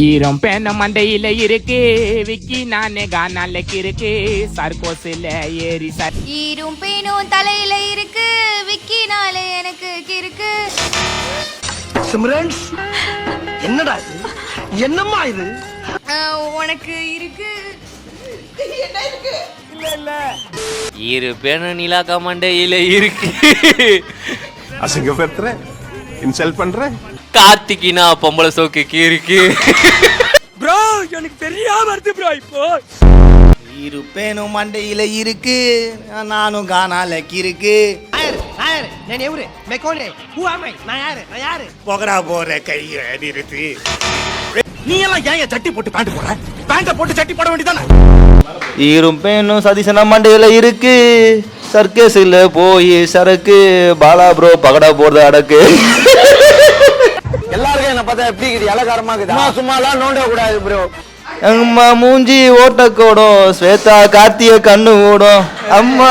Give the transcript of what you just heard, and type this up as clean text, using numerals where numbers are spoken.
ஈரம் பேன மண்டையில இருக்கு விக்கி நானே கானாலக்கு இருக்கு சர்க்கோசில ஏறி சார் ஈரும் பேனும் தலையில இருக்கு விக்கினாலே எனக்கு கிறுக்கு. சிம்ரன்ஸ் என்னடா இது, என்னம்மா இது? உனக்கு இருக்கு என்ன இருக்கு? இரு பேனு நிலாக்கா மண்டையில இருக்கு. அசிங்கப்படுத்துற, இன்சல்ட் பண்ற. கார்த்திகினா பொம்பளை சோக்கு இருக்கு. ப்ரோ எனக்கு தெரியாம வருது ப்ரோ. இப்போ இருப்பேனும் மண்டையில இருக்கு, நானும் கானாலக்கு இருக்கு. போகடா போற கைய நிறுத்து. நீ எல்லாம் ஏன் சட்டி போட்டு பேண்ட் போட? பேண்ட போட்டு சட்டி போட வேண்டியதானே? இருப்பேனும் சதீசனா மண்டையில இருக்கு, சர்க்கஸ்ல போய் சரக்கு பாலா ப்ரோ பகடா போறது அடக்கு. எல்லாருக்கும் என்ன பார்த்தா எப்படி இருக்குது? இலகாரமா இருக்குது. சும்மாலாம் நோண்ட கூடாது ப்ரோ. அம்மா மூஞ்சி ஓட்டக்கூடும், ஸ்வேதா கார்த்திய கண்ணு ஓடும். அம்மா